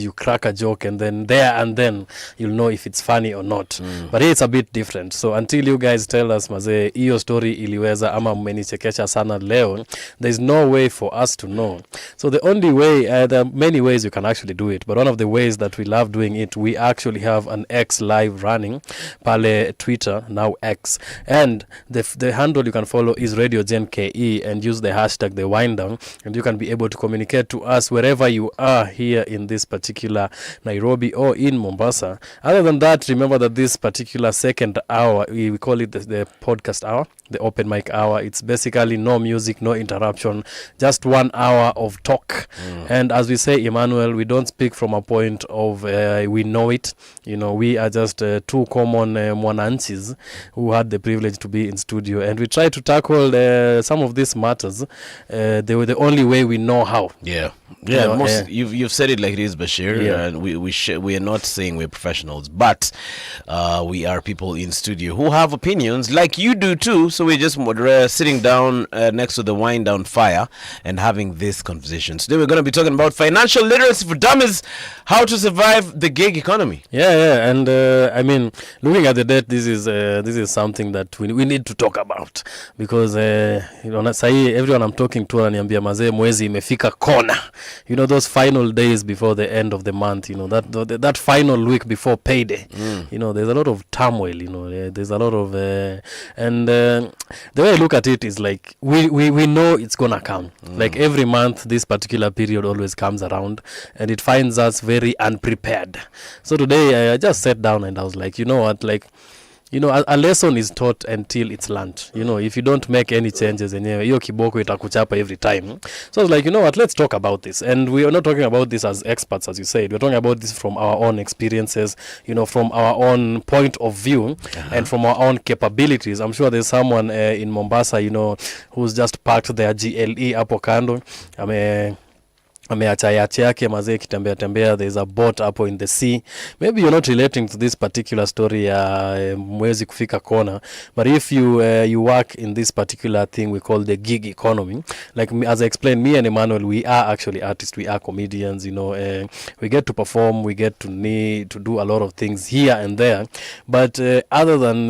you crack a joke and then you'll know if it's funny or not. But here it's a bit different. So until you guys tell us mazee hiyo story iliweza ama mmenichekesha sana leo, there's no way for us to know. So the only way, there are many ways you can actually do it, but one of the ways that we love doing it, we actually have an X live running pale Twitter, now X, and the handle you can follow is Radio Gen KE, and use the hashtag the wind down, and you can be able to communicate to us wherever you are here in this particular Nairobi or in Mombasa. Other than that, remember that this particular second hour, we call it the podcast hour, the open mic hour. It's basically no music, no interruption, just 1 hour of talk. And as we say, Emmanuel, we don't speak from a point of we know it. We are just two common mwananchis who had the privilege to be in studio, and we try to tackle some of these matters the only way we know how. You've said it like it is, Bashir. And we are not saying we're professionals, but we are people in studio who have opinions like you do too. So we're just sitting down next to the wind down fire and having this conversation. Today we're going to be talking about financial literacy for dummies, how to survive the gig economy. And I mean, looking at the debt, this is something that we need to talk about, because everyone I'm talking to ananiambia mazee mwezi imefika kona. Those final days before the end of the month, that final week before payday, there's a lot of turmoil, there's a lot of and the way I look at it is like we know it's gonna come. Like every month this particular period always comes around, and it finds us very unprepared. So today I just sat down and I was like, you know what, like, a lesson is taught until it's learned. If you don't make any changes, hiyo kiboko itakuchapa every time. So I was like, you know what, let's talk about this. And we are not talking about this as experts, as you said. We're talking about this from our own experiences, from our own point of view, and from our own capabilities. I'm sure there's someone in Mombasa, who's just parked their GLE hapo kando. Ameacha yache yake mazee kitembea tembea. There's a boat hapo in the sea. Maybe you're not relating to this particular story ya mwezi kufika kona, but if you work in this particular thing we call the gig economy, like as I explained, me and Emmanuel, we are actually artists, we are comedians. We get to perform, we get to need to do a lot of things here and there, but other than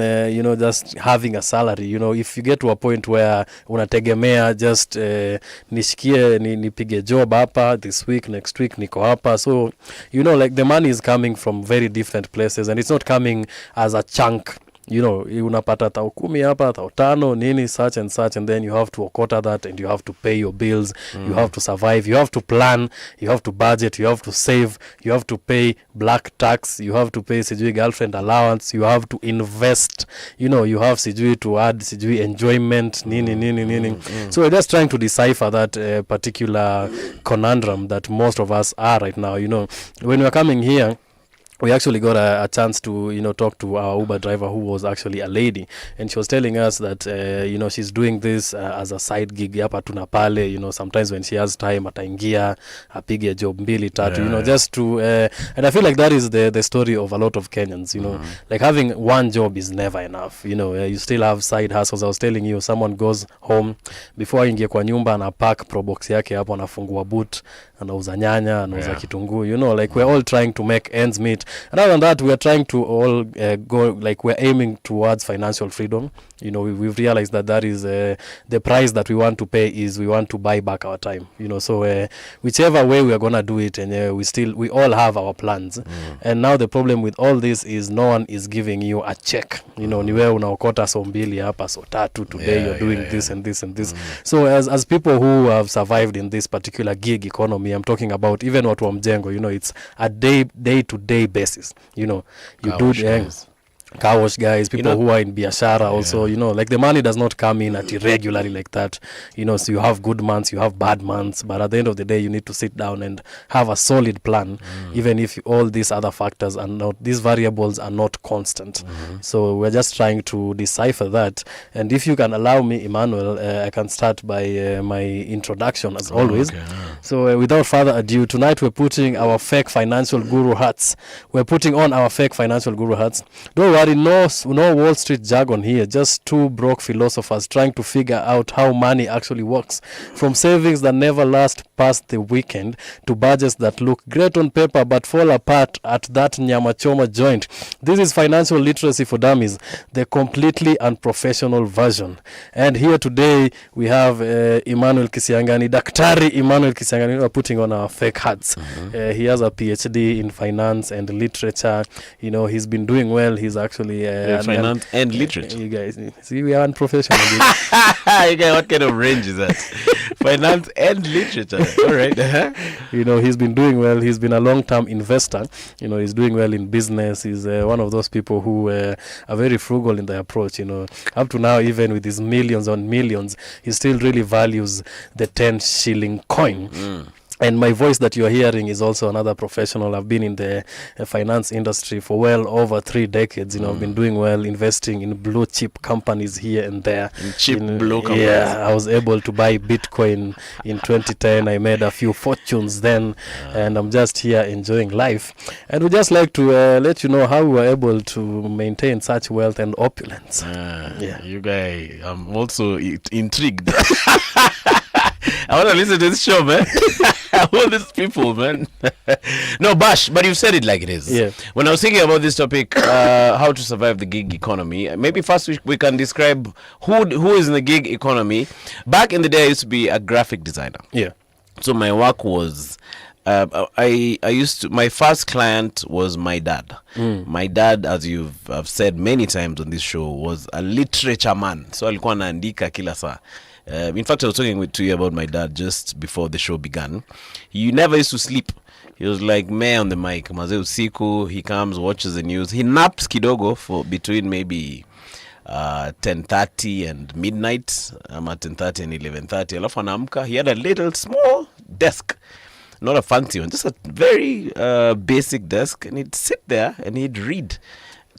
just having a salary, if you get to a point where unategemea just nishikie nipige job hapa this week, next week niko hapa, so like the money is coming from very different places, and it's not coming as a chunk. Unapata tao 10 hapa, tao 5 nini, such and such, and then you have to okota that, and you have to pay your bills, you have to survive, you have to plan, you have to budget, you have to save, you have to pay black tax, you have to pay sijui girlfriend allowance, you have to invest, you have sijui to add sijui enjoyment nini. So we're just trying to decipher that particular conundrum that most of us are right now. When we're coming here, we actually got a chance to talk to our Uber driver, who was actually a lady, and she was telling us that she's doing this as a side gig hapa tuna pale. Sometimes when she has time ataingia apige job 2-3 just to and I feel like that is the story of a lot of Kenyans. Like having one job is never enough. You still have side hustles. I was telling you, someone goes home, before aingie kwa nyumba ana pack probox yake hapo, anafungua boot, anauza nyanya, anauza kitunguu. Like we're all trying to make ends meet. And other than that, we are trying to all go, like we're aiming towards financial freedom. We've realized that is the price that we want to pay is we want to buy back our time. So whichever way we are going to do it, and we all have our plans. And now the problem with all this is no one is giving you a check. Niwe unaokota so mbili hapa, so tatu today, you're doing this and this and this. So as people who have survived in this particular gig economy, I'm talking about even watu wa mjengo, it's a day-to-day basis. You do car wash guys, people who are in biashara also, like the money does not come in at irregularly like that. So you have good months, you have bad months, but at the end of the day you need to sit down and have a solid plan, even if all these other factors are not, these variables are not constant. So we're just trying to decipher that. And if you can allow me, Emmanuel, I can start by my introduction as always. So without further ado, tonight we're putting our fake financial guru hats. We're putting on our fake financial guru hats. Don't worry, no Wall Street jargon here. Just two broke philosophers trying to figure out how money actually works. From savings that never last past the weekend to budgets that look great on paper but fall apart at that nyama choma joint. This is Financial Literacy for Dummies, the completely unprofessional version. And here today we have Emmanuel Kisiangani, Daktari Emmanuel Kisiangani. We're putting on our fake hats. He has a PhD in finance and literature. You know, he's been doing well. He's actually finance and literature. You guys see, we are unprofessional. You guys, what kind of range is that? Finance and literature. All right. You know, he's been doing well. He's been a long-term investor. You know, he's doing well in business. He's one of those people who are very frugal in their approach. You know, up to now, even with his millions on millions, he still really values the 10 shilling coin. And my voice that you're hearing is also another professional. I've been in the finance industry for well over 3 decades. You know, I've been doing well, investing in blue chip companies here and there. Blue companies. Yeah, I was able to buy Bitcoin in 2010. I made a few fortunes then, and I'm just here enjoying life. And we just like to let you know how we were able to maintain such wealth and opulence. You guys, I'm also intrigued. I want to listen to this show, man. All these people, man. No, Bash, but you said it like it is. Yeah. When I was thinking about this topic, how to survive the gig economy, maybe first we can describe who is in the gig economy. Back in the day, I used to be a graphic designer. Yeah. So my work was... my first client was my dad. My dad, as I've said many times on this show, was a literature man. So alikuwa anaandika kila saa. In fact, I was talking to you about my dad just before the show began. He never used to sleep. He was like mayor on the mic. Maze usiku, he comes, watches the news. He naps kidogo for between maybe 10:30 and midnight. I'm at 10:30 and 11:30. Alafu anaamka. He had a little small desk. Not a fancy one, just a very basic desk. And he'd sit there and he'd read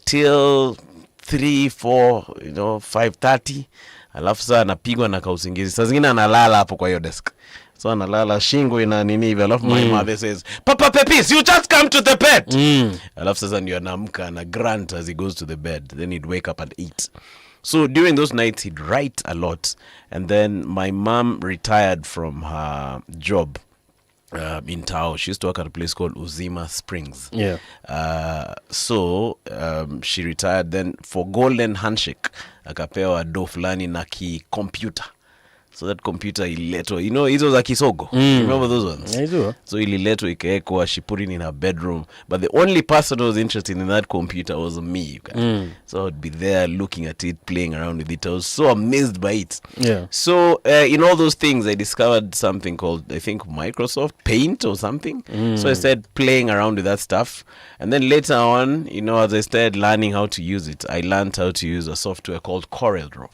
till 3, 4, 5:30. Alafu saa anapigwa na kausingizi. Saa zingine analala hapo kwa hiyo desk. So analala shingo ina nini hivi. Alafu my mother says, Papa Pepis, you just come to the bed. Alafu sasa ndio anaamka na grunt as he goes to the bed. Then he'd wake up and eat. So during those nights he'd write a lot. And then my mom retired from her job in Tao. She used to work at a place called Uzima Springs. Yeah. So she retired. Then for golden handshake akapewa do fulani na ki computer. So that computer ililetwa, hizo za kisogo. Remember those ones? I do. So ililetwa ikaekwa, she put it in her bedroom. But the only person who was interested in that computer was me. So I'd be there looking at it, playing around with it. I was so amazed by it. Yeah. So in all those things, I discovered something called, I think, Microsoft Paint or something. So I started playing around with that stuff. And then later on, as I started learning how to use it, I learned how to use a software called CorelDRAW.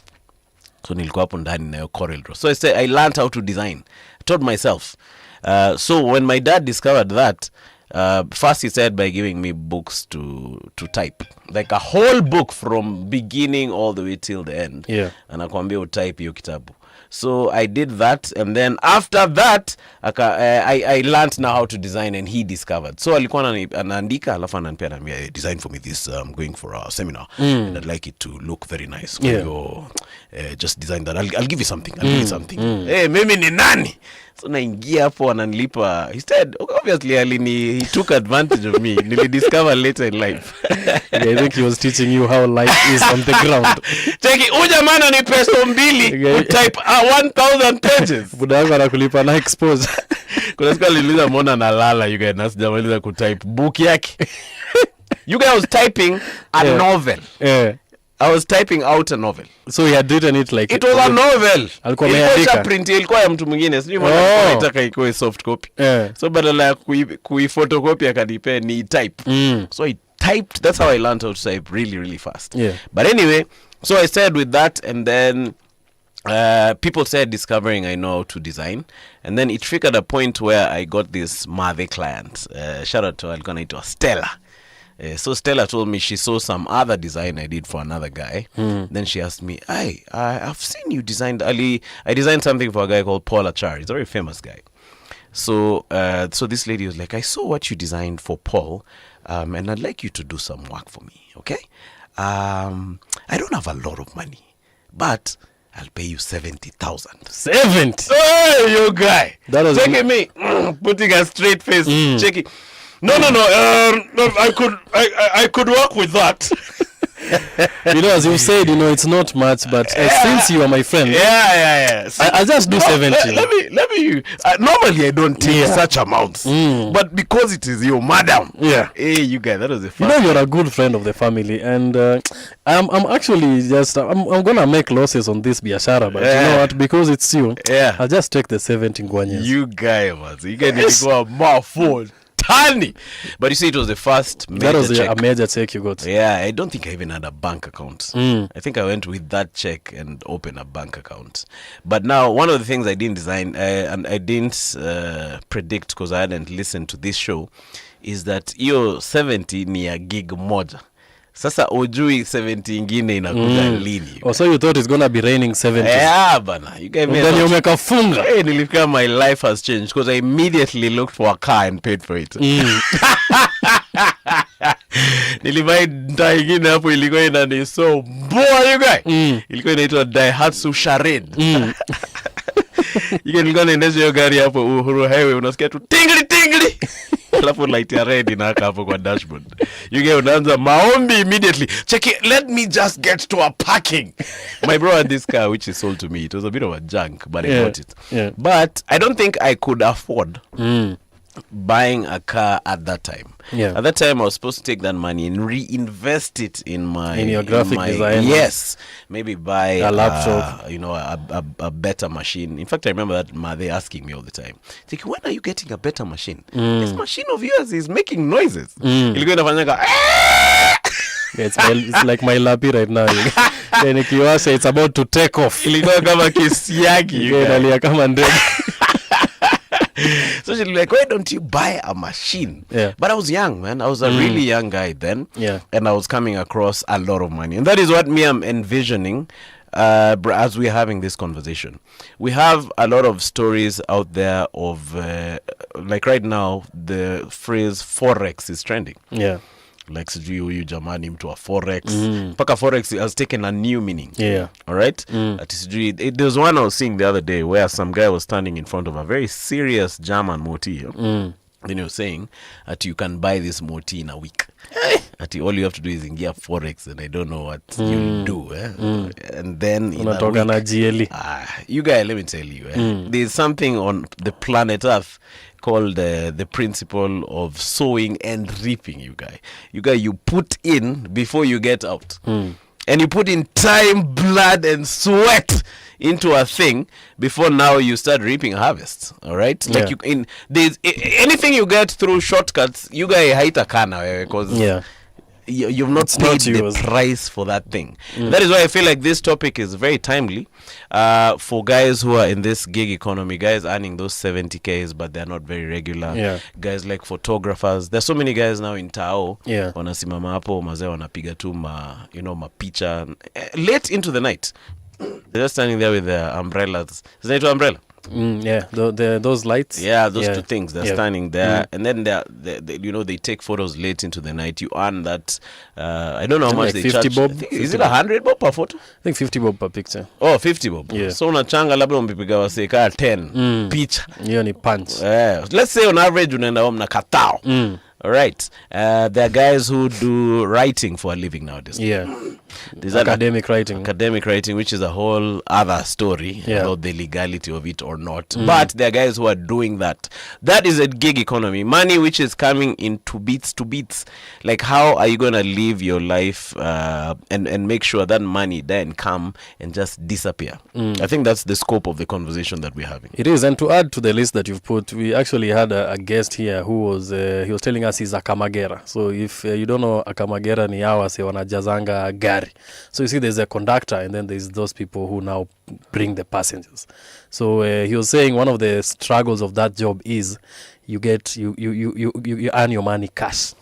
So nilikuwa hapo ndani na CorelDRAW. So I learned how to design. I taught myself. So when my dad discovered that, first he started by giving me books to type. Like a whole book from beginning all the way till the end. Yeah. Anakuambia utype hiyo kitabu. So I did that, and then after that I learned now how to design, and he discovered. So alikuwa anaandika alafu ananipea anambia, design for me this, I'm going for a seminar and I'd like it to look very nice. Just design that. I'll give you something. I'll give you something. Hey, mimi ni nani? So naingia hapo ananilipa. Instead, obviously he took advantage of me. Nilidiscover later in life. Yeah, I think he was teaching you how life is on the ground. Cheki, uja mana ni peso 2 type 1000 pages. Buda wangu anakulipa na expose. Kuna siku aliniuliza mbona nalala, you guys, nasijamaliza kutype book yake. You guys was typing a novel. Yeah. I was typing out a novel. So he had written it like... It was a novel. Alikuwa ameandika. Print ilikuwa ya mtu mwingine. Sijui mbona nataka ikuwe soft copy. So badala ya kuifotocopy akanipea ni type. So I typed. That's how I learned how to type really, really fast. Yeah. But anyway, so I started with that, and then people started discovering I know how to design. And then it triggered a point where I got this Mave client. Shout out to alikuwa anaitwa Stella. So Stella told me she saw some other design I did for another guy. Then she asked me, I've seen you designed. I designed something for a guy called Paul Achar. He's a very famous guy. So this lady was like, I saw what you designed for Paul, and I'd like you to do some work for me, okay? I don't have a lot of money, but I'll pay you 70,000. 70? Hey, you guy. That was checking me, putting a straight face, checking. No, I could work with that. As you said, it's not much, but since you are my friend, See, I'll just do 70. Let me. Normally, I don't take such amounts, but because it is your madam, hey, you guys, that was the first. You're a good friend of the family, and I'm actually just I'm gonna make losses on this biashara, but you know what? Because it's you, I'll just take the 70 guanyas. You guy, man, you can go a mouthful. Tiny. But you see, it was the first major That was check. a major check you got. Yeah, I don't think I even had a bank account. I think I went with that check and opened a bank account. But now, one of the things I didn't design and I didn't predict because I hadn't listened to this show is that hiyo 70 ni a gig moja. Sasa ujui 70 ingine inakuja lini. Oh, so you thought it's gonna be raining 70? Yeah, bana. You gave me then you umekafunga. Hey, nilifika my life has changed because I immediately looked for a car and paid for it. Nilibai ndai ingine hapo ilikuwa inani so boy you guy. Ilikuwa inaitwa Daihatsu Charade. Nilikuwa naendesha hiyo gari hapo Uhuru Highway unasikia tu tingli. Alafu light ya red inaka hapo kwa dashboard. You get unaanza maombi immediately. Check it, let me just get to a parking. My bro had this car which is sold to me. It was a bit of a junk, but I got it. Yeah. But I don't think I could afford buying a car at that time. Yeah. At that time, I was supposed to take that money and reinvest it in your graphic design. Yes, maybe buy a laptop, a better machine. In fact, I remember that they asking me all the time, like, when are you getting a better machine? This machine of yours is making noises. It's like my lapi right now. It's about to take off. Ilikuwa kama Kisiangani. Inalia kama ndege. So she's like, why don't you buy a machine? Yeah. But I was young, man. I was a really young guy then. Yeah. And I was coming across a lot of money. And that is what I'm envisioning as we're having this conversation. We have a lot of stories out there of, like right now, the phrase Forex is trending. Yeah. Like sijui huyu jamani mtu wa Forex. Paka Forex has taken a new meaning. Yeah. All right? There was one I was seeing the other day where some guy was standing in front of a very serious German moti. Then he was saying that you can buy this moti in a week. That all you have to do is ingia Forex and I don't know what you do. And then in a week, you guys, let me tell you, there's something on the planet Earth called the principle of sowing and reaping, you guys. You put in before you get out. And you put in time, blood, and sweat into a thing before now you start reaping a harvest. All right? Like there's anything you get through shortcuts, you guys haita kana because you've not paid the price for that thing. That is why I feel like this topic is very timely for guys who are in this gig economy, guys earning those 70Ks but they're not very regular. Guys like photographers. There's so many guys now in Tao wanasimama hapo mazee wanapiga tu mapicha late into the night. They're just standing there with their umbrellas. Is that umbrella? Those lights. Yeah, those two things. They're standing there, and then they take photos late into the night. You earn that. I don't know how much they 50 charge. bob. Is it 100 bob per photo? I think 50 bob per picture. Oh, 50 bob. Yeah. So unachanga labda mpipiga waseka 10 picha. Hiyo ni punch. Let's say on average unaenda home na katao. All right. There are guys who do writing for a living nowadays. Yeah. There's academic writing. Academic writing, which is a whole other story about the legality of it or not. But there are guys who are doing that. That is a gig economy. Money which is coming into bits. Like, how are you going to live your life and make sure that money then come and just disappear? I think that's the scope of the conversation that we're having. It is. And to add to the list that you've put, we actually had a guest here who was he was telling us he's a kamagera. So if you don't know, a kamagera ni hawa se wanajazanga gari. So you see there's a conductor and then there's those people who now bring the passengers. So he was saying one of the struggles of that job is you earn your money cash.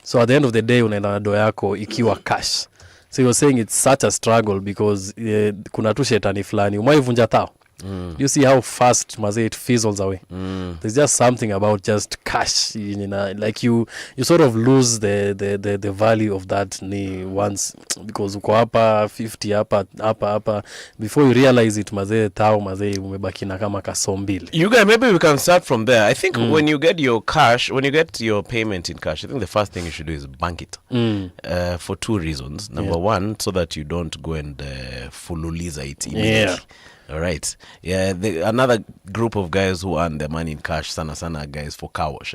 So at the end of the day unaenda na do yako ikiwa cash. So he was saying it's such a struggle because kuna tu shetani fulani umaivunja tao. You see how fast it fizzles away. There's just something about just cash, like you sort of lose the value of that once, because uko hapa 50 hapa before you realize it tao umebaki na kama kasombili. You guys, maybe we can start from there. I think when you get your payment in cash, I think the first thing you should do is bank it. For two reasons. Number one, so that you don't go and fululiza it immediately. All right. Yeah. Another group of guys who earn their money in cash, sana guys for car wash.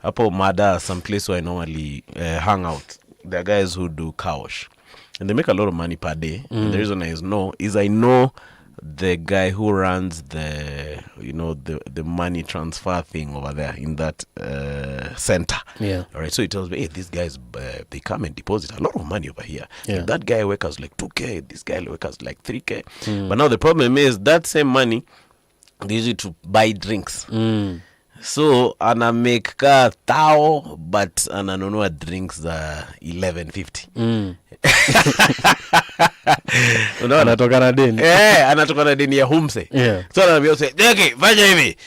Apo Mada, some place where I normally hang out. There are guys who do car wash, and they make a lot of money per day. And the reason I know the guy who runs the money transfer thing over there in that center. Yeah. All right. So he tells me, hey, these guys they come and deposit a lot of money over here. Yeah. That guy works us like 2K. This guy works us like 3K. But now the problem is that same money they use it to buy drinks. So ana make ka tao, but ananunua drinks za 11.50. Anatoka na deni. Anatoka na deni ya humse. Yeah. So anaambia okay, fanya hivi.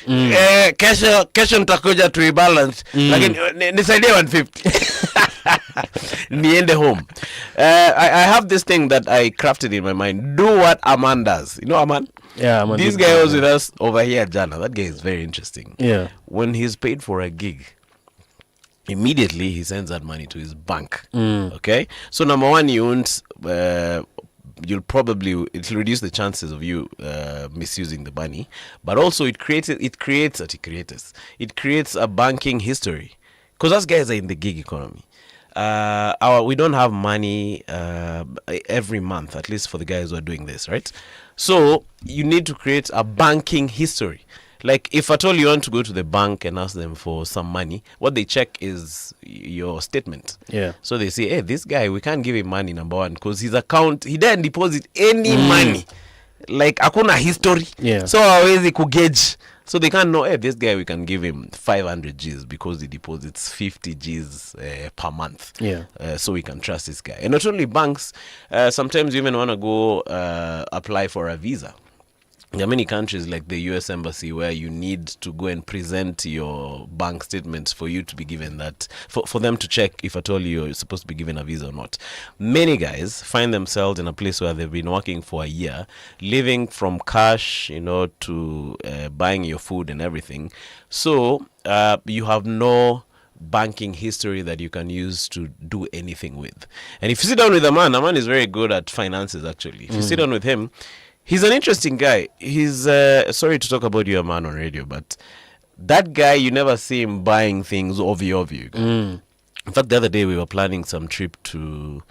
Kesho nitakuja to rebalance, lakini nisaidie 150. Niende home. I have this thing that I crafted in my mind. Do what Aman does. You know Aman? Yeah, Aman. This guy was with us over here, Jana. That guy is very interesting. Yeah. When he's paid for a gig, immediately he sends that money to his bank. Okay? So number one, you won't it'll reduce the chances of you misusing the money, but also it creates a banking history, because us guys are in the gig economy. We don't have money every month, at least for the guys who are doing this, right? So you need to create a banking history. Like if at all you want to go to the bank and ask them for some money, what they check is your statement. Yeah. So they say, hey, this guy, we can't give him money, number one, because his account, he didn't deposit any money. Like hakuna history. Yeah. So hawezi kugauge. So they can't know, hey, this guy, we can give him 500 Gs because he deposits 50 Gs per month. Yeah. So we can trust this guy. And not only banks, sometimes you even want to go apply for a visa. There are many countries like the US Embassy where you need to go and present your bank statements for you to be given that, for them to check if at all you're supposed to be given a visa or not. Many guys find themselves in a place where they've been working for a year, living from cash, to buying your food and everything. So you have no banking history that you can use to do anything with. And if you sit down with a man is very good at finances, actually. If you sit down with him, he's an interesting guy. He's sorry to talk about you, a man on radio, but that guy, you never see him buying things obvious. In fact, the other day we were planning some trip to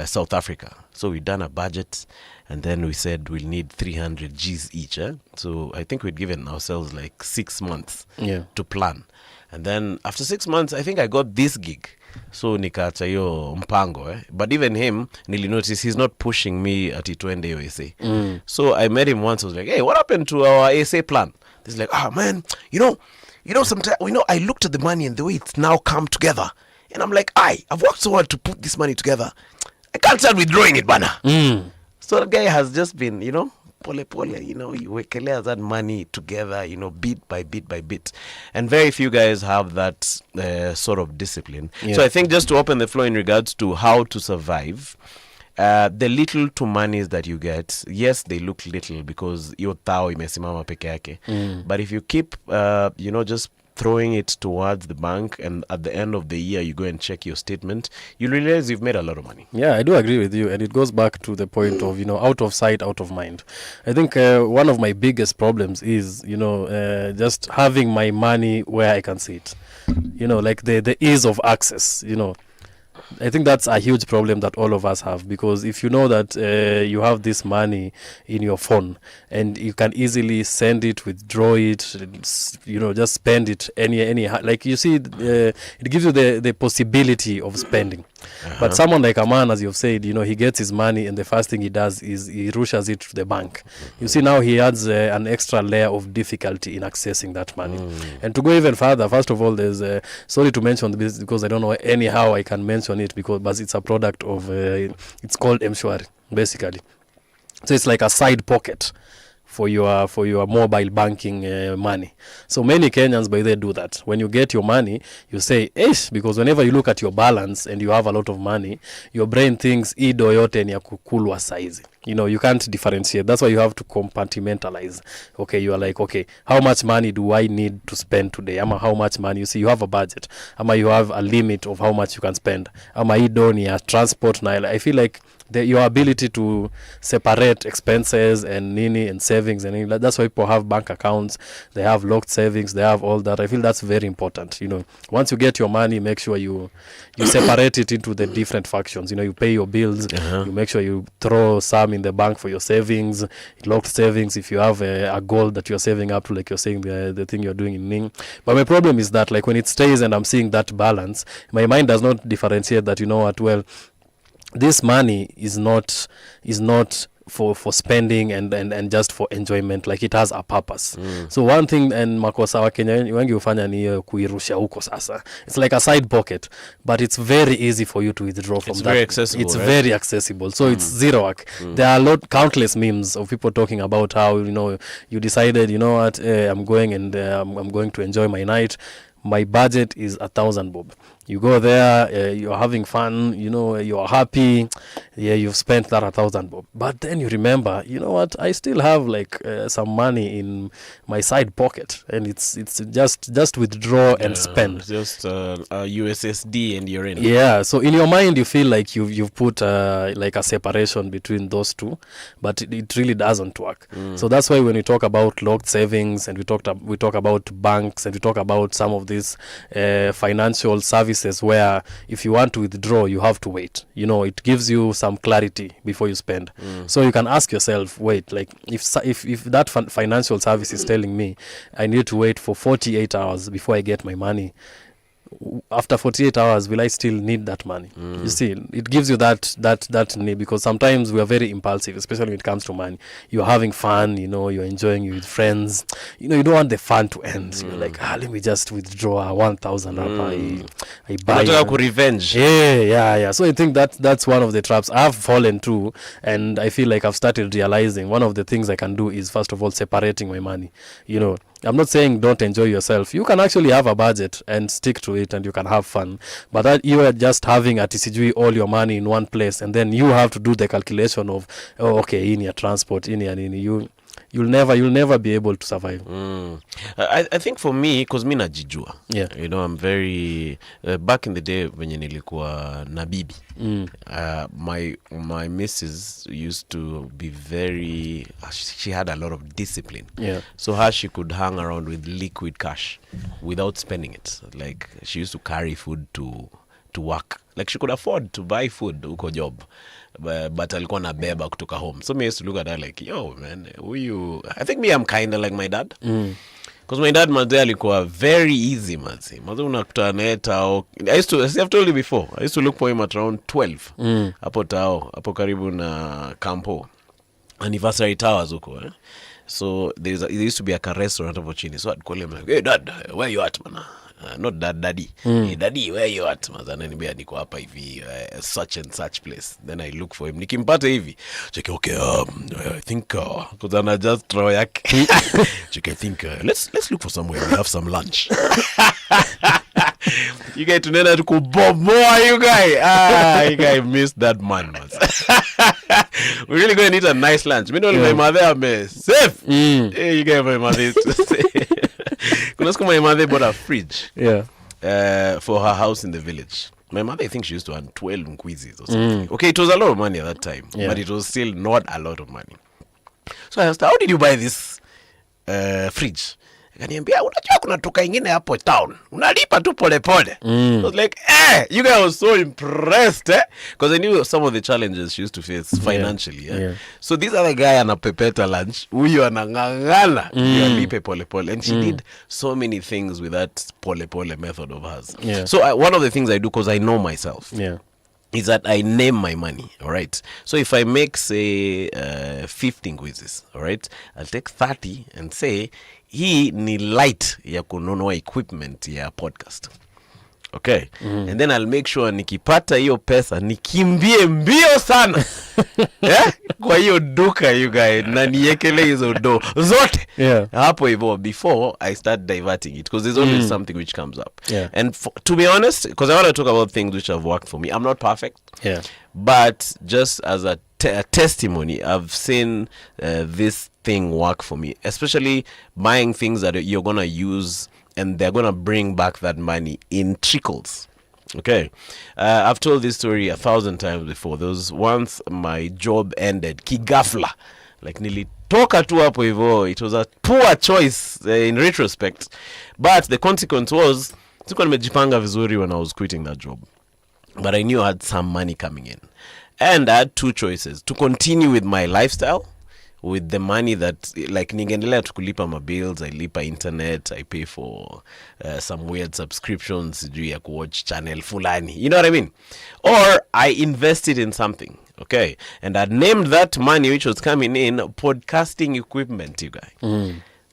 South Africa. So we done a budget, and then we said we'll need 300 Gs each. So I think we'd given ourselves like 6 months to plan. And then after 6 months, I think I got this gig. So nikaacha hiyo mpango. But even him, nili notice he's not pushing me ati twende yo SA. So I met him once. I was like, hey, what happened to our SA plan? He's like, man, sometimes, I looked at the money and the way it's now come together. And I'm like, I've worked so hard to put this money together. I can't start withdrawing it, bana. So the guy has just been, pole, you wekelea that money together, bit by bit. And very few guys have that sort of discipline. Yeah. So I think just to open the floor in regards to how to survive, the little to monies that you get, yes, they look little because your tao imesimama peke yake. But if you keep, just throwing it towards the bank, and at the end of the year you go and check your statement, you realize you've made a lot of money. Yeah, I do agree with you, and it goes back to the point of out of sight, out of mind. I think one of my biggest problems is just having my money where I can see it, like the ease of access. I think that's a huge problem that all of us have, because if you know that you have this money in your phone and you can easily send it, withdraw it, just spend it any like you see, it gives you the possibility of spending. But someone like a man, as you've said, he gets his money and the first thing he does is he rushes it to the bank. You see, now he adds an extra layer of difficulty in accessing that money. And to go even further, first of all, there's sorry to mention this because I don't know anyhow I can mention it, but it's a product of it's called M-Shwari, basically. So it's like a side pocket for your mobile banking money. So many Kenyans by they do that. When you get your money, you say ish, because whenever you look at your balance and you have a lot of money, your brain thinks ido yote ni ya kukulwa saizi. You can't differentiate. That's why you have to compartmentalize. Okay, you are like, okay, how much money do I need to spend today? Ama how much money? You see, you have a budget. Ama you have a limit of how much you can spend. Ama ido ni ya transport na. I feel like your ability to separate expenses and nini and savings and that's why people have bank accounts. They have locked savings. They have all that. I feel that's very important. Once you get your money, make sure you separate it into the different factions. You pay your bills. You make sure you throw some in the bank for your savings, locked savings. If you have a goal that you're saving up to, like you're saying the thing you're doing in Ning. But my problem is that like when it stays and I'm seeing that balance, my mind does not differentiate that, well, this money is not for spending and just for enjoyment. Like it has a purpose. So one thing, and makosa wa Kenya wengi hufanya ni kuirusha huko sasa. It's like a side pocket, but it's very easy for you to withdraw from that. It's very accessible. It's very accessible. So it's zero work. There are countless memes of people talking about how you decided, what, I'm going to enjoy my night. My budget is 1,000 bob. You go there, you're having fun, you're happy, you've spent that 1,000 bob. But then you remember, what, I still have like some money in my side pocket, and it's just withdraw and spend. Just a USSD and you're in. Yeah, so in your mind you feel like you've put like a separation between those two, but it really doesn't work. So that's why when we talk about locked savings and we talk about banks and we talk about some of these financial services where if you want to withdraw, you have to wait. It gives you some clarity before you spend. So you can ask yourself, wait, like if that financial service is telling me I need to wait for 48 hours before I get my money, after 48 hours will I still need that money? You see, it gives you that need, because sometimes we are very impulsive, especially when it comes to money. You're having fun, you're enjoying you with friends, you don't want the fun to end. You're like, let me just withdraw 1,000 up. I buy revenge. Yeah. So I think that's one of the traps I've fallen to, and I feel like I've started realizing one of the things I can do is, first of all, separating my money. I'm not saying don't enjoy yourself. You can actually have a budget and stick to it and you can have fun. But that you are just having at TCG all your money in one place, and then you have to do the calculation of, okay, in your transport, in your you'll never be able to survive. I think for me, because mi najijua, yeah, I'm very back in the day when nilikuwa na bibi, my missus used to be very, she had a lot of discipline. Yeah. So how she could hang around with liquid cash without spending it. Like she used to carry food to work. Like she could afford to buy food uko job, but alikuwa na beba kutoka home. So me used to look at her like, yo man, I think me, I'm kind of like my dad. Because my dad maze alikuwa very easy maze unakuta neta. I've told you before, I used to look for him at around 12 hapo tao, hapo karibu na Campo Anniversary Towers huko So there used to be a restaurant hapo chini. So I'd call him like, hey dad, where you at man? Not daddy. Hey daddy, where you at? Mazana nibia niko hapa hivi such and such place. Then I look for him. Nikimpata hivi. Check, okay, I think because I just throw yak. Check, I think let's look for somewhere we have some lunch. You guys tunenda kubomoa you guy. You guys missed that man. We're really going to eat a nice lunch. Meanwhile, my mother I'm safe. Hey, you guys, my mother my mother bought a fridge for her house in the village. My mother, I think she used to earn 12 nkwizis or something. Okay, it was a lot of money at that time, but it was still not a lot of money. So I asked her, how did you buy this fridge? Akaniambia, unajua kuna tuka ingine hapo town, unalipa tu pole pole. I was like, you guys were so impressed, because I knew some of the challenges she used to face financially. So this other guy anapepeta lunch, huyu anangangana yalipe pole pole, and she did so many things with that pole pole method of hers. So one of the things I do, because I know myself, is that I name my money, all right? So if I make, say, 15 quizzes, all right, I'll take 30 and say, hii ni light ya kununua equipment ya podcast. Okay? And then I'll make sure nikipata hiyo pesa, nikimbie mbio sana. Yeah? Kwa hiyo duka you guys na niekele hizo do zote. Yeah. Hapo hivyo before I start diverting it, because there's always something which comes up. Yeah. And to be honest, because I want to talk about things which have worked for me. I'm not perfect. Yeah. But just as a testimony, I've seen this thing work for me, especially buying things that you're going to use and they're going to bring back that money in trickles. Okay. I've told this story 1,000 times before. There was once my job ended kigafla, like nilitoka tu hapo hivyo. It was a poor choice in retrospect, but the consequence was sikuwa nimejipanga vizuri when I was quitting that job, but I knew I had some money coming in, and I had two choices: to continue with my lifestyle with the money that, like, ningendelea tu kulipa my bills, I lipa internet, I pay for some weird subscriptions juu ya kuwatch channel fulani, you know what I mean, or I invested in something. Okay, and I named that money which was coming in podcasting equipment, you guys.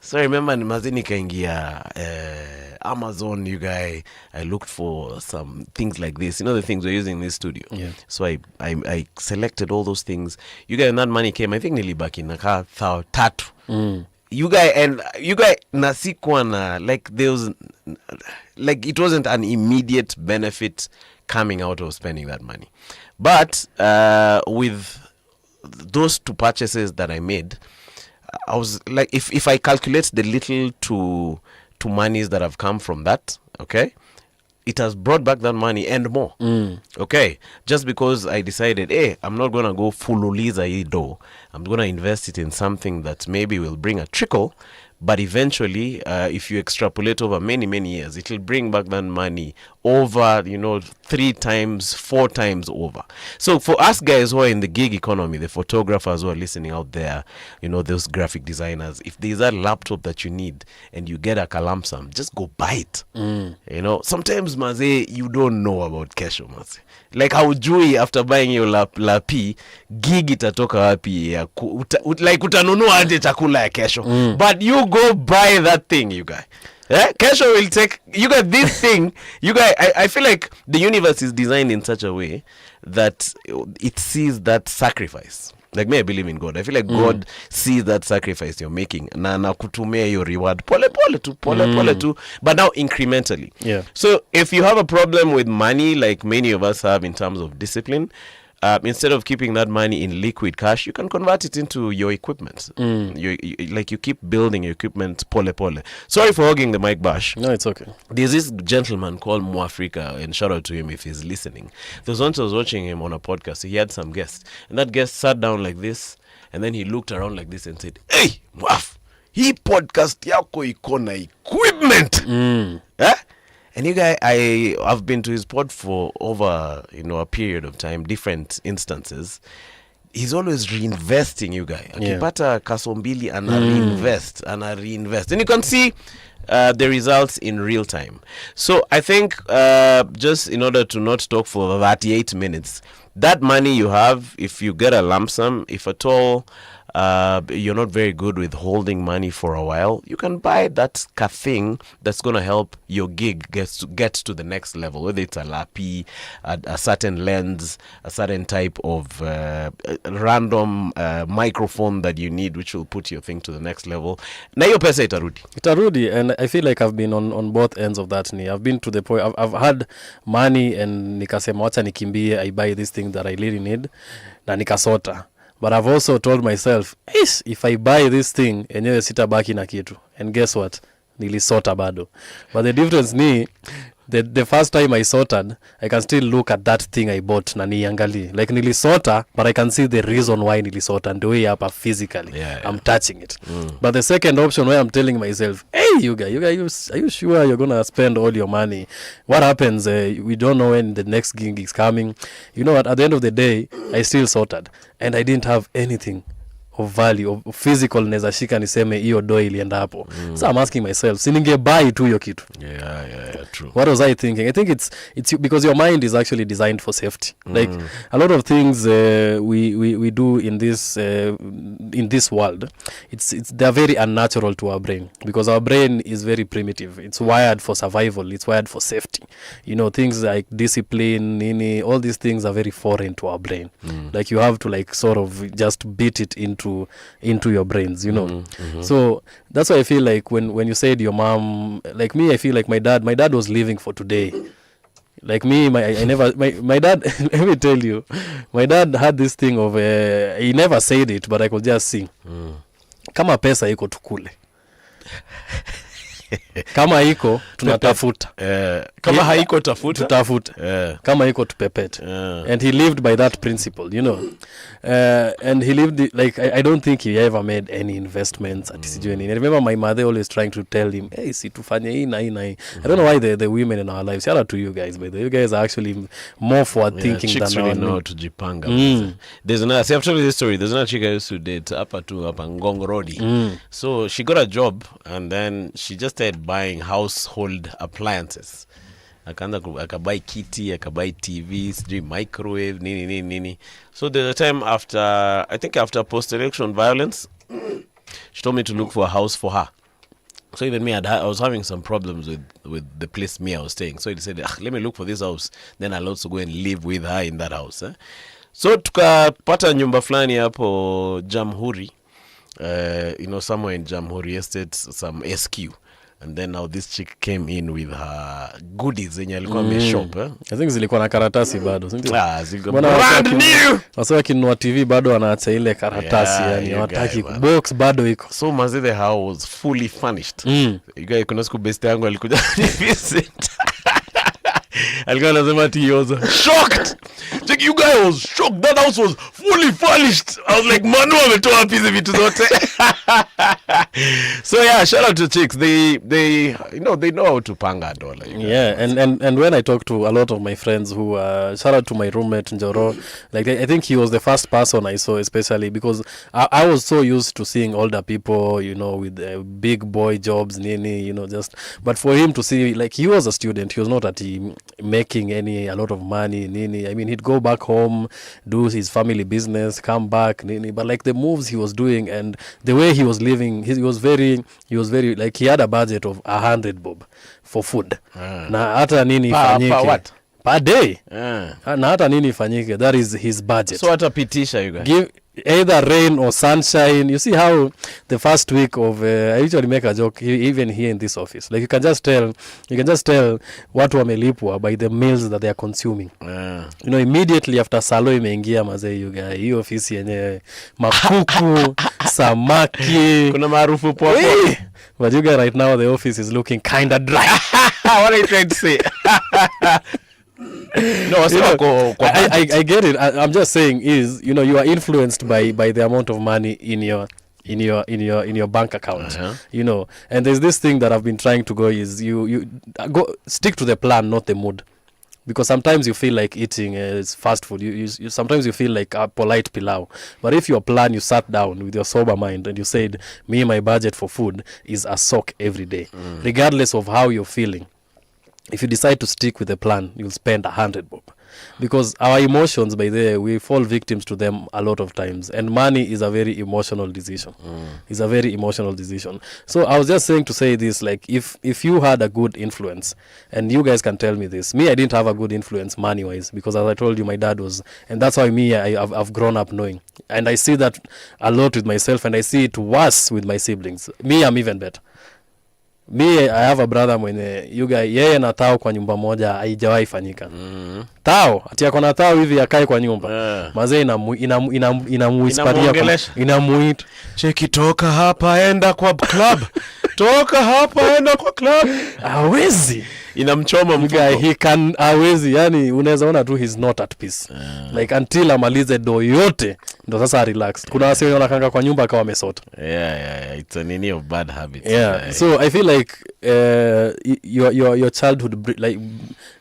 So I remember nimazini kaingia Amazon, you guys. I looked for some things like this, you know, the things we're using in this studio. Yeah. So I selected all those things, you guys, and that money came. I think nilibaki naka tatu. You guys nasikuwa na, like, there was, like, it wasn't an immediate benefit coming out of spending that money, but with those two purchases that I made, I was like, if I calculate the little to monies that have come from that, okay, it has brought back that money and more. Okay, just because I decided, hey, I'm not gonna go fululiza ido, I'm gonna invest it in something that maybe will bring a trickle, but eventually, if you extrapolate over many years, it will bring back that money over, 3 times, 4 times over. So for us guys who are in the gig economy, the photographers who are listening out there, those graphic designers, if there's a laptop that you need and you get a lump sum, just go buy it. Sometimes maze, you don't know about kesho maze. Like haujui after buying your lapi, gig itatoka wapi ya like utanunua aje chakula ya kesho. But you go buy that thing, you guys. Kesho will take, you got this thing, you guys. I feel like the universe is designed in such a way that it sees that sacrifice. Like, me, I believe in God. I feel like God sees that sacrifice you're making. Na kutumia your reward. Pole tu. But now incrementally. Yeah. So if you have a problem with money, like many of us have in terms of discipline, instead of keeping that money in liquid cash, you can convert it into your equipment. You keep building your equipment pole. Sorry for hogging the mic, Bash. No, it's okay. There's this gentleman called Mwafrika, and shout out to him if he's listening. There was once I was watching him on a podcast. He had some guests, and that guest sat down like this, and then he looked around like this and said, "Hey, Mwaf, hii podcast yako iko na equipment." And you guys, I've been to his pod for over, a period of time, different instances. He's always reinvesting, you guys. Akipata kasombili reinvest. And you can see the results in real time. So I think just in order to not talk for 38 minutes, that money you have, if you get a lump sum, if at all you're not very good with holding money for a while, you can buy that thing that's going to help your gig get to the next level, whether it's a lapi, a certain lens, a certain type of random microphone that you need, which will put your thing to the next level. Na hiyo pesa itarudi, and I feel like I've been on both ends of that. I've been to the point, I've had money and nikasema wacha nikimbie, I buy this thing that I really need, na nikasota. But I've also told myself, if I buy this thing, enyewe sitabaki na kitu. And guess what? Nilisota bado. But the difference ni, the first time I sorted, I can still look at that thing I bought na niangali. Like nilisota, but I can see the reason why nilisota and the way up physically. Yeah. I'm touching it. But the second option where I'm telling myself, hey, you guys, are you sure you're going to spend all your money? What happens? We don't know when the next gig is coming. You know what? At the end of the day, I still sorted. And I didn't have anything of value of physical neza shika niseme hiyo do ilienda hapo. So I'm asking myself, si ningebuy tu hiyo kitu. Yeah, true. What was I thinking? I think it's because your mind is actually designed for safety. Like a lot of things we do in this world, they're very unnatural to our brain, because our brain is very primitive. It's wired for survival, it's wired for safety. You know, things like discipline, nini, all these things are very foreign to our brain. Like you have to like sort of just beat it into your brains, you know. So that's why I feel like when you said your mom, like me, I feel like my dad was living for today. Like me, my dad, let me tell you, my dad had this thing of, he never said it, but I could just see. Kama pesa iko tukule. Kama iko tunatafuta. Kama haiko tafuta. Tutafuta. Kama iko tupepete. And he lived by that principle, you know. And he lived like I don't think he ever made any investments at CGN. I remember my mother always trying to tell him, "Hey, si tufanye hii na hii na hii." I don't know why the women in our lives, shout out to you guys, by the way, you guys are actually more forward thinking chicks than really know to jipanga. There's another, see, I've told you this story. There's another chick I used to date up Ngong Road. So she got a job and then she just started buying household appliances. Akabuy kitty, akabuy TVs, microwave, nini. So the time after post-election violence, she told me to look for a house for her. So even me, I was having some problems with the place I was staying. So he said, let me look for this house. Then I'll also go and live with her in that house. So tukapata nyumba fulani hapo Jamhuri. You know, somewhere in Jamhuri Estate, some SQ. And then now this chick came in with her goodies zenye alikuwa ameshop. I think zilikuwa na karatasi bado. Zilikuwa brand new. Wasa wakinunua TV bado wanaacha ile karatasi, yani hawataki box bado iko. So mazi the house was fully furnished. You guys kuna siku best yangu alikuja visit. Alikuwa anasema he was shocked. Check, you guys was shocked. That house was fully furnished. I was like, Manu ametoa wapi hizi vitu zote? So yeah, shout out to chicks. They you know, they know how to panga dollar. Yeah, and when I talk to a lot of my friends who shout out to my roommate Njoro, like I think he was the first person I saw, especially because I was so used to seeing older people, you know, with big boy jobs, nini, you know, just, but for him to see, like, he was a student, he was not making a lot of money, nini. I mean, he'd go back home, do his family business, come back, nini, but like the moves he was doing and the way he was living, he was very like, he had a budget of 100 bob for food. Na hata nini ifanyike what? Per day. Na hata nini ifanyike, that is his budget. So atapitisha you guys. Give either rain or sunshine. You see how the first week of I usually make a joke even here in this office, like you can just tell watu wamelipwa by the meals that they are consuming. You know, immediately after salo imeingia mazee, you guys, hii ofisi yenye makuku samaki kuna maarufu popo. But you guys, right now the office is looking kind of dry. What are you trying to say? No, you know, I get it. I'm just saying is, you know, you are influenced by the amount of money in your bank account. You know, and there's this thing that I've been trying to go is you go stick to the plan, not the mood, because sometimes you feel like eating fast food. You sometimes you feel like a polite pilau, but if your plan, you sat down with your sober mind and you said, me, my budget for food is a sock every day, regardless of how you're feeling. If you decide to stick with the plan, you'll spend 100 bob. Because our emotions, by the way, we fall victims to them a lot of times. And money is a very emotional decision. It's a very emotional decision. So I was just saying to say this, like, if you had a good influence, and you guys can tell me this, me, I didn't have a good influence money-wise, because as I told you, my dad was, and that's why me, I've grown up knowing. And I see that a lot with myself, and I see it worse with my siblings. Me, I'm even better. Me, I have a brother mwenye yeye na tao kwa nyumba moja haijawahi fanyika. Tao ati yako na tao hivi akae kwa nyumba. Mazee inamuhisparia, inamuita, cheki, toka hapa enda kwa club. Toka hapa enda kwa club. Hawezi. inamchoma mfuko. He can hawezi, yani unaweza ona tu he's not at peace. Like until amalize do yote ndo sasa relax. Kuna wase wanakanga kwa nyumba akawa amesota. Yeah, it's an any of bad habits. So I feel like your childhood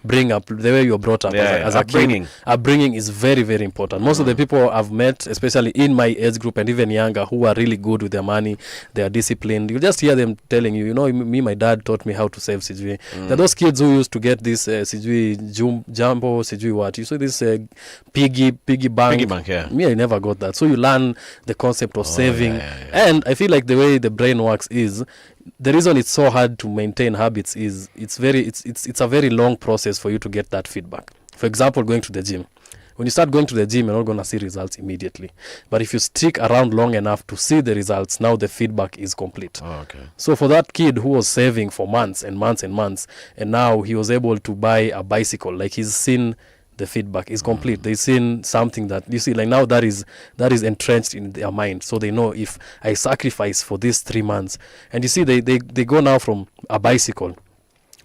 bring up the way you're brought up as a kid. Upbringing is very, very important. Most of the people I've met, especially in my age group and even younger, who are really good with their money, they are disciplined. You just hear them telling you, my dad taught me how to save sijui. There are those kids who used to get this sijui jumbo sijui what. You see this piggy bank. Piggy bank, yeah. Me, I never got that. So you learn the concept of saving. And I feel like the way the brain works is, the reason it's so hard to maintain habits is it's a very long process for you to get that feedback. For example, going to the gym. When you start going to the gym, you're not going to see results immediately. But if you stick around long enough to see the results, now the feedback is complete. So for that kid who was saving for months and months and months, and now he was able to buy a bicycle, like he's seen the feedback is complete. They've seen something that, you see, like now that is entrenched in their mind. So they know, if I sacrifice for these 3 months, and you see they go now from a bicycle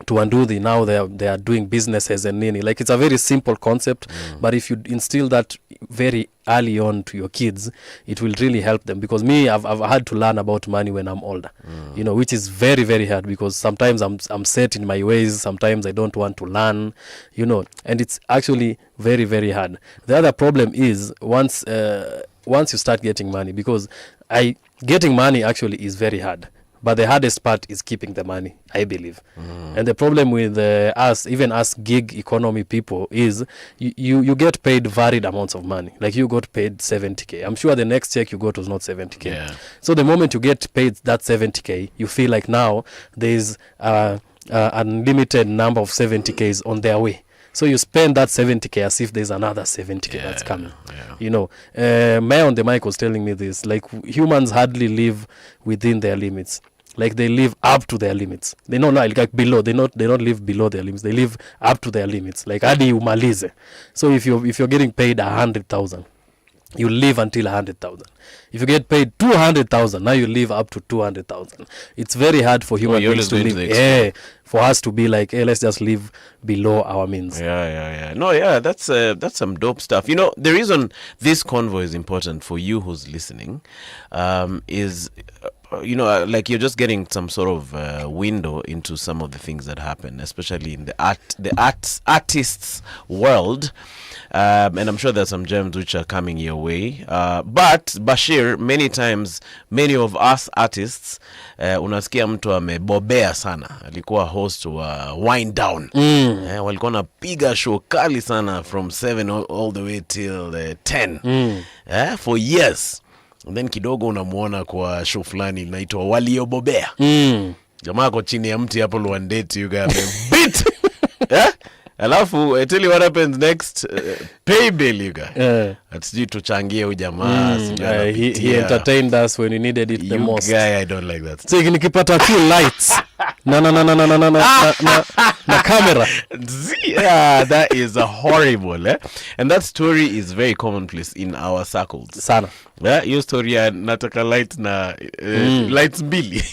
to Anduthi, now they are doing businesses and nini. Like, it's a very simple concept, but if you instill that very early on to your kids, it will really help them. Because me, I've had to learn about money when I'm older, which is very, very hard, because sometimes I'm set in my ways, sometimes I don't want to learn, and it's actually very, very hard. The other problem is once you start getting money, because getting money actually is very hard. But the hardest part is keeping the money, I believe. And the problem with us gig economy people is you get paid varied amounts of money. Like, you got paid 70K. I'm sure the next check you got was not 70K. Yeah. So the moment you get paid that 70K, you feel like now there's an unlimited number of 70Ks on their way. So you spend that 70K as if there's another 70K that's coming. Maya on the mic was telling me this. Like, humans hardly live within their limits. Like, they live up to their limits. They don't like below. They don't live below their limits. They live up to their limits. Like, hadi umalize. So if you're getting paid 100,000, you live until 100,000. If you get paid 200,000, now you live up to 200,000. It's very hard for human beings to live. For us to be like, hey, let's just live below our means. No, that's some dope stuff. The reason this convo is important for you who's listening is, like, you're just getting some sort of window into some of the things that happen, especially in the artists world. And I'm sure there's some gems which are coming your way. But Bashir, many times, many of us artists, unasikia mtu amebobea sana. Alikuwa host wa Wind Down. Walikuwa napiga show kali sana from 7 all the way till 10. For years. And then kidogo unamuona kwa show fulani inaitwa Waliobobea. Jamaa kwa chini ya mti hapo Luandeti, you got a beat. Alafu, I tell you what happens next. Pay bill, you guys. Sijui tuchangie huyu jamaa. He entertained us when we needed it the most. Guy, I don't like that. So nikipata few lights na camera. Yeah, that is horrible. And that story is very commonplace in our circles. Sana. Your story ya nataka light na lights mbili.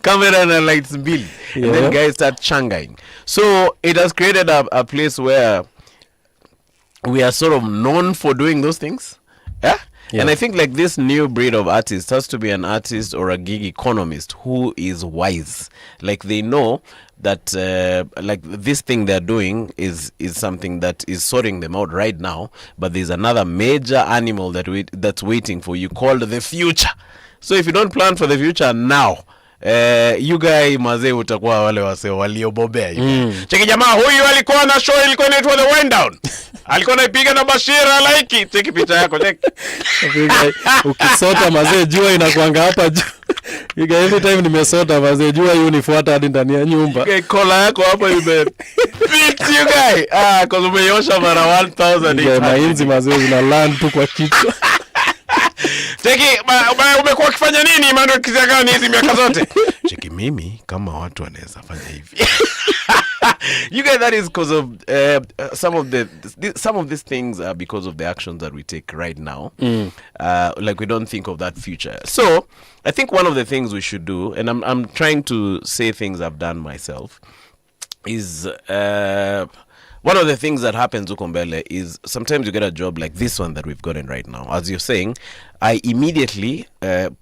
Camera and lights bill. And then guys start changaing. So it has created a place where we are sort of known for doing those things. And I think, like, this new breed of artist has to be an artist or a gig economist who is wise. Like, they know that like, this thing they're doing is something that is sorting them out right now, but there's another major animal that's waiting for you, called the future. So if you don't plan for the future now, you guys mazee utakuwa wale wase waliobobea. Cheki jamaa huyu alikuwa na show ilikuwa inaitwa The Wind Down. Alikuwa anaipiga na Bashir Halaiki. Cheki picha yako, cheki. Ukisota mazee jua inakuanga hapa juu. You guys, every time nimesota mazee jua hiyo unifuata hadi ndani ya nyumba. Kola yako hapa beat you guys. Cause umeyosha mara 1000. Mainzi mazee zina land tu kwa kichwa. Cheki, umekuwa ukifanya nini Emmanuel Kisiangani hizi miaka zote? Cheki, mimi kama watu wanaweza fanya hivi. You guys, that is because of some of these things are because of the actions that we take right now. Like we don't think of that future. So I think one of the things we should do, and I'm trying to say things I've done myself, is one of the things that happens, Ukombele, is sometimes you get a job like this one that we've gotten right now. As you're saying, I immediately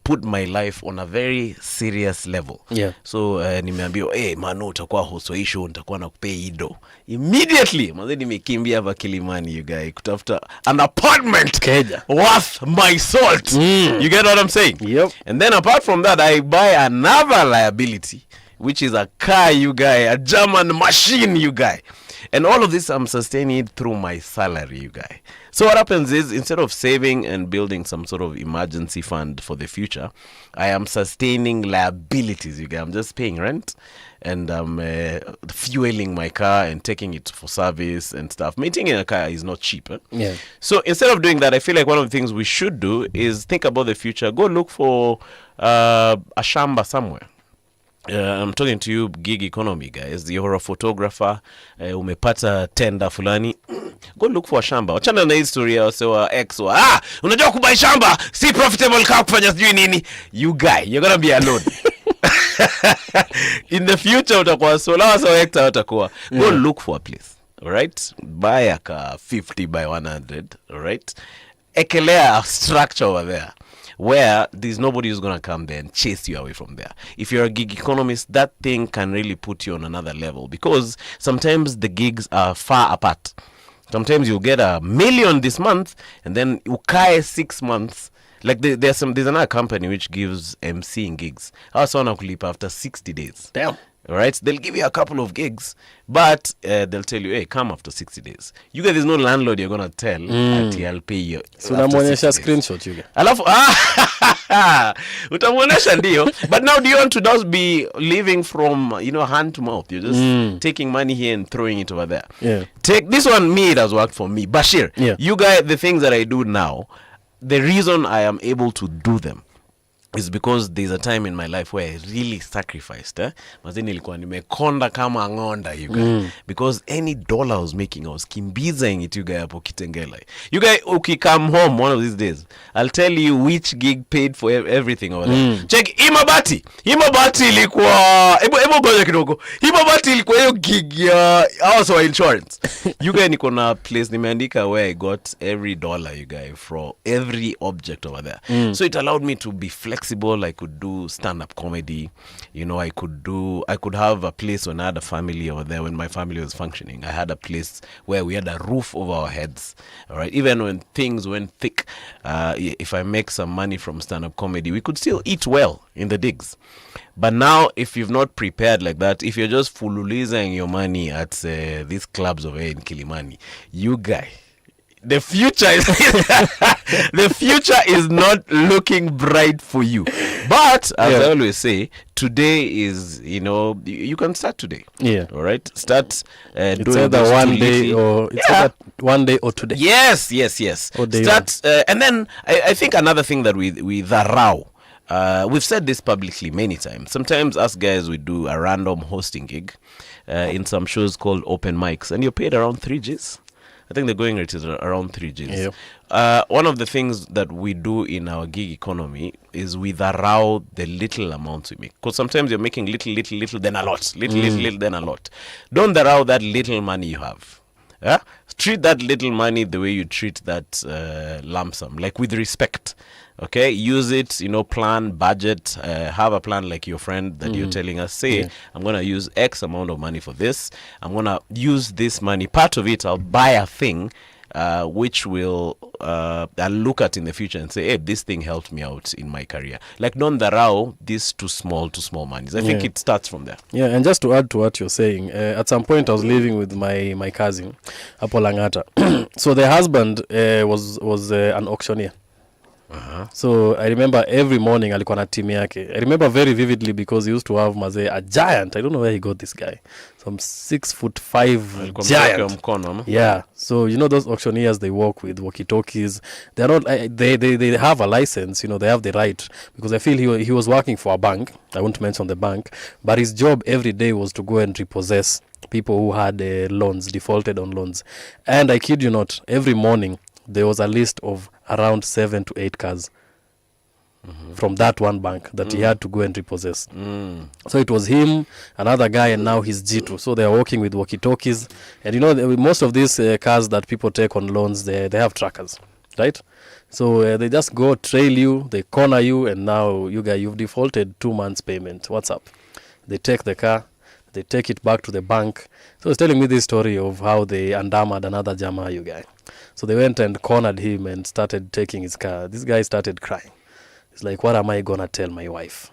put my life on a very serious level. Yeah. So nimeambiwa, hey, manu utakuwa host wa show, nitakuwa nakupea ido. Immediately, maze nimekimbia hapa Kilimani, you guys, kutafuta an apartment Keja. worth my salt. You get what I'm saying? Yep. And then apart from that, I buy another liability, which is a car, you guys, a German machine, you guys. And all of this, I'm sustaining it through my salary, you guys. So what happens is, instead of saving and building some sort of emergency fund for the future, I am sustaining liabilities, you guys. I'm just paying rent, and I'm fueling my car and taking it for service and stuff. Maintaining a car is not cheap. Yeah. So instead of doing that, I feel like one of the things we should do is think about the future. Go look for a shamba somewhere. I'm talking to you gig economy guys. You're a photographer, umepata tender fulani, go look for a shamba. Wachana na history ya sewa ex wa unajua kubai shamba si profitable kaa kufanya sijui nini. You guy, you're gonna be alone. In the future utakuwa sola so hectare utakuwa. Go look for a place. All right? Buy a car 50 by 100, all right? Ekelea a structure over there where there's nobody who's going to come there and chase you away from there. If you're a gig economist, that thing can really put you on another level, because sometimes the gigs are far apart. Sometimes you'll get $1 million this month and then ukae 6 months. Like there's another company which gives MCing gigs. Hasa wanakulipa after 60 days. Damn. All right, they'll give you a couple of gigs, but they'll tell you, hey, come after 60 days. You guys, there's no landlord you're gonna tell until I'll pay you. So unamuonesha screenshot you guys. Alafu utamuonesha ndio. But now do you want to just be living from, hand to mouth? You're just taking money here and throwing it over there. Yeah. Take this one, it has worked for me. Bashir, yeah. You guys, the things that I do now, the reason I am able to do them is because there's a time in my life where I really sacrificed. Mazini nilikuwa nimekonda kama ngonda, you guys. Because any dollar I was making, I was kimbizing it, you guys, hapo Kitengela. You guys, okay, come home one of these days, I'll tell you which gig paid for everything over there. Check, Himabati ilikuwa, ebo goja kidogo. Himabati ilikuwa hiyo gig ya also insurance. You guys, niko na place nimeandika where I got every dollar, you guys, from every object over there. So it allowed me to be flexible. I could do stand-up comedy. I could have a place when I had a family over there, when my family was functioning. I had a place where we had a roof over our heads. All right. Even when things went thick, if I make some money from stand-up comedy, we could still eat well in the digs. But now, if you've not prepared like that, if you're just fululizing your money at these clubs over here in Kilimani, you guy, the future is not looking bright for you. But as I always say, today is, you can start today. Yeah. All right. Start it's doing either one day or it's either one day or today. Yes. Start and then I think another thing that we dharau. We've said this publicly many times. Sometimes us guys, we do a random hosting gig in some shows called open mics, and you're paid around 3 Gs. I think the going rate is around 3 Gs. Yep. One of the things that we do in our gig economy is we dharau the little amounts we make. Because sometimes you're making little, then a lot. Little, then a lot. Don't dharau that little money you have. Yeah? Treat that little money the way you treat that lump sum, like with respect. Okay, use it, plan, budget, have a plan like your friend that you're telling us, say, I'm going to use X amount of money for this. I'm going to use this money. Part of it, I'll buy a thing which will, I'll look at in the future and say, hey, this thing helped me out in my career. Like, don't dharau this too small monies. I think it starts from there. Yeah, and just to add to what you're saying, at some point I was living with my cousin, Apo Langata. So the husband was an auctioneer. So I remember every morning alikuwa na team yake. I remember very vividly because he used to have a giant. I don't know where he got this guy. Some 6'5" giant. Yeah. So those auctioneers, they work with walkie-talkies. They're not. They have a license. They have the right, because I feel he was working for a bank. I won't mention the bank, but his job every day was to go and repossess people who had loans, defaulted on loans. And I kid you not, every morning there was a list of around 7 to 8 cars from that one bank that he had to go and repossess. So it was him, another guy, and now his G2. So they are working with walkie-talkies. And most of these cars that people take on loans, they have trackers, right? So they just go trail you, they corner you, and now you've defaulted 2 months payment. What's up? They take the car, they take it back to the bank. So he's telling me this story of how they undammed another Jama, So they went and cornered him and started taking his car. This guy started crying. It's like, what am I gonna tell my wife?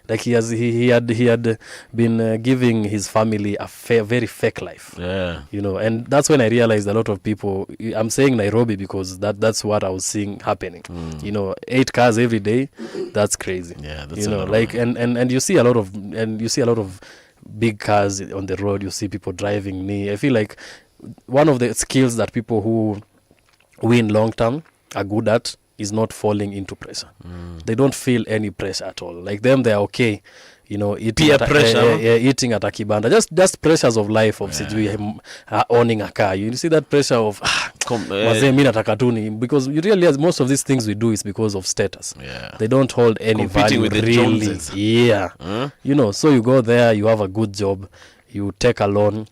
Like he had been giving his family a very fake life. Yeah. And that's when I realized a lot of people. I'm saying Nairobi because that's what I was seeing happening. 8 cars every day. That's crazy. Yeah, that's like and you see a lot of big cars on the road. You see people driving near. I feel like one of the skills that people who win long term are good at is not falling into pressure. They don't feel any pressure at all. Like them, they're okay. Eating peer pressure. Eating at a kibanda. Just pressures of life of owning a car. You see that pressure of because you realize most of these things we do is because of status. Yeah. They don't hold any competing value with the really. Joneses. Yeah. So you go there, you have a good job, you take a loan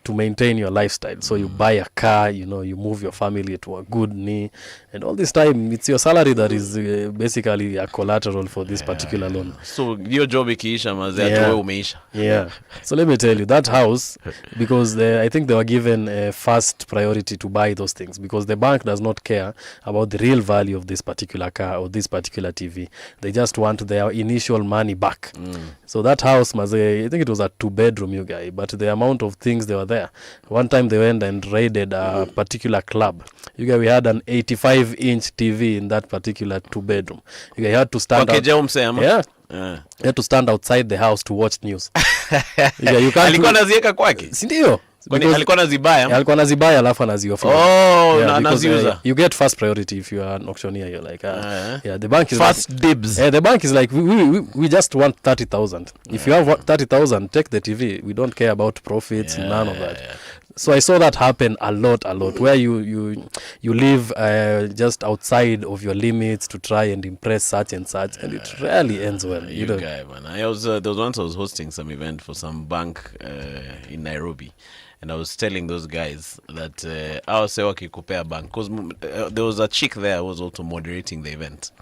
to maintain your lifestyle. So you buy a car, you move your family to a good knee, and all this time it's your salary that is basically a collateral for this particular loan. So your job ikiisha mazee umeisha. Yeah. So let me tell you, that house, because I think they were given first priority to buy those things, because the bank does not care about the real value of this particular car or this particular TV. They just want their initial money back. So that house, I think it was a 2-bedroom, but the amount of things they were there. One time they went and raided a particular club. We had an 85-inch TV in that particular 2-bedroom. You had to stand you had to stand outside the house to watch news. You can't. Alikuwa anaziweka kwake? Si ndio? Alikuwa anazibaya? Alikuwa anazibaya alafu anazioffer. Anaziuza. You get first priority if you are an auctioneer. You're like, the bank is first dibs. The bank is like, we just want 30,000. If you have 30,000, take the TV. We don't care about profits, none of that. Yeah. So I saw that happen a lot, where you live just outside of your limits to try and impress such and such, and it rarely ends well. Guy, man. There was once I was hosting some event for some bank in Nairobi, and I was telling those guys that I was saying wakikupea bank, because there was a chick there who was also moderating the event.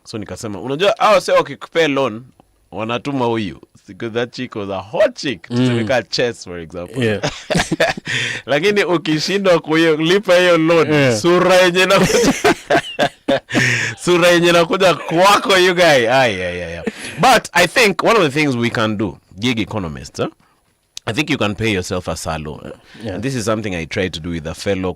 So nikasema, unajua I was saying wakikupea loan wanatuma huyu, because that chick was a hot chick. Tusemeka chess, for example. Yeah. Lakini ukishindwa kulipa hiyo loan, sura yenye nakuja kwako you guy. But I think one of the things we can do, gig economists, I think you can pay yourself a salo. And this is something I tried to do with a fellow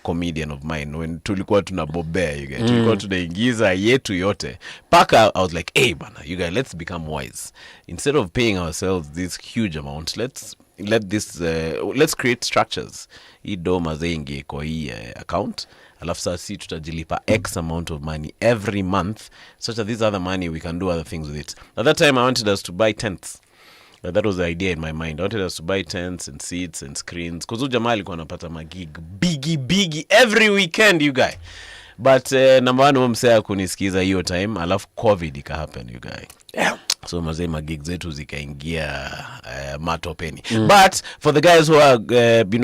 comedian of mine when tulikuwa tunabobea, you guys. Tulikuwa tunaingiza yetu yote. Paka, I was like, hey, bana, you guys, let's become wise. Instead of paying ourselves this huge amount, let's create structures. Hii doma zengi kwa hii account. Alafu sasa tutajilipa X amount of money every month, such that this other money we can do other things with it. At that time, I wanted us to buy tents. That was the idea in my mind. I wanted us to buy tents and seats and screens. Because jamaa alikuwa anapata magig biggie every weekend, you guy. But number one, msea kunisikiza hiyo time, alafu COVID ika happen, you guy. Yeah. So mazee magig zetu zikaingia matopeni. But for the guys who are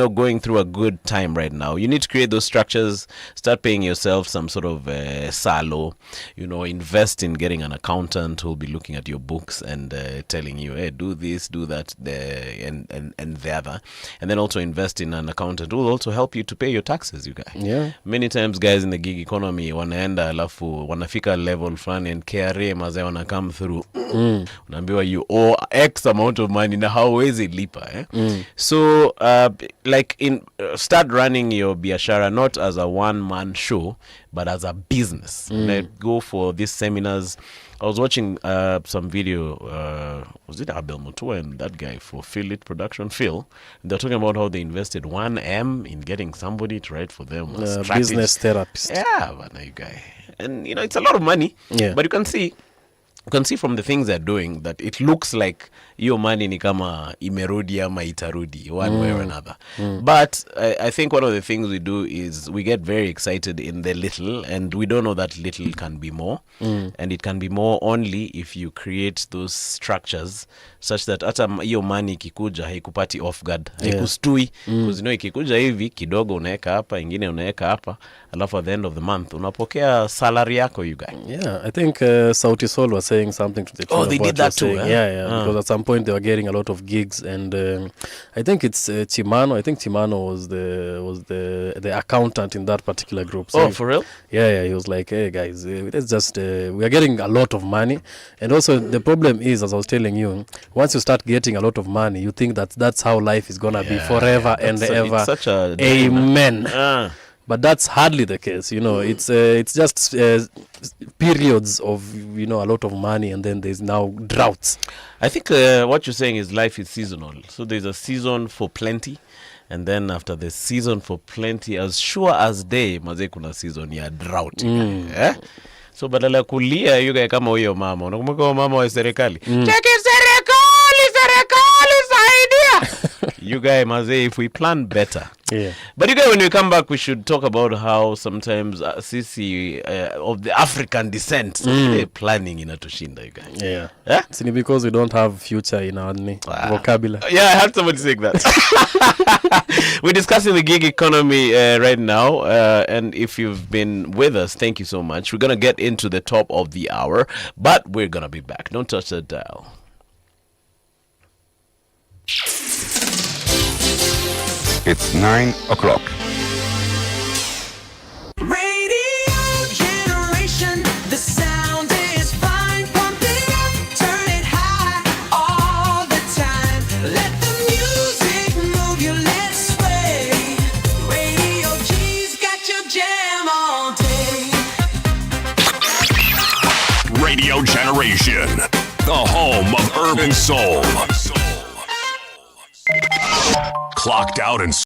going through a good time right now, you need to create those structures, start paying yourself some sort of salo, invest in getting an accountant who will be looking at your books and telling you, hey, do this, do that, and the other. And then also invest in an accountant who will also help you to pay your taxes, you guys. Yeah. Many times guys in the gig economy wanaenda alafu wanafika level fulani and KRA mazee wana come through. Unaambiwa you owe X amount of money na hauwezi lipa. So start running your biashara not as a one-man show but as a business. Go for these seminars. I was watching some video, was it Abel Mutua and that guy for Feel It Production, Phil. They're talking about how they invested 1M in getting somebody to write for them. Business therapist. Yeah, man, you guy. And, it's a lot of money. Yeah. But you can see you can see from the things they're doing that it looks like hiyo money ni kama imerudi ama itarudi one way or another. But I think one of the things we do is we get very excited in the little, and we don't know that little can be more. And it can be more only if you create those structures such that hata hiyo money ikikuja haikupati off guard, haikustui. Because you know ikikuja hivi kidogo unaweka hapa, ingine unaweka hapa, alafu at the end of the month unapokea salary yako, you guys. Yeah, I think Sauti Sol was saying something to the tune they of what did that you're too, saying. Yeah, because at some point they were getting a lot of gigs, and I think it's Chimano. I think Chimano was the accountant in that particular group. So For real? Yeah, he was like, hey guys, let's just we are getting a lot of money, and also the problem is, as I was telling you, once you start getting a lot of money, you think that that's how life is gonna be forever and ever. It's such a Amen. But that's hardly the case, you know. It's just periods of, you know, a lot of money, and then there's now droughts. I think what you're saying is life is seasonal. So there's a season for plenty, and then after the season for plenty, as sure as day, maze kuna season ya drought. So badala kulia yuga kama huyo mama, unakumbuka mama wa serikali, cheki serikali saidia. You guys, maze, if we plan better. Yeah. But you guys, when we come back, we should talk about how sometimes sisi of the African descent, planning inatushinda, you guys. Yeah. It's because we don't have future in our vocabulary. Yeah, I heard somebody saying that. We're discussing the gig economy right now, and if you've been with us, thank you so much. We're going to get into the top of the hour, but we're going to be back. Don't touch the dial. It's 9 o'clock. Radio generation, the sound is fine. Pump it up, turn it high all the time. Let the music move you, let's sway. Radio G's got your jam all day. Radio Generation, the home of urban soul. Clocked out and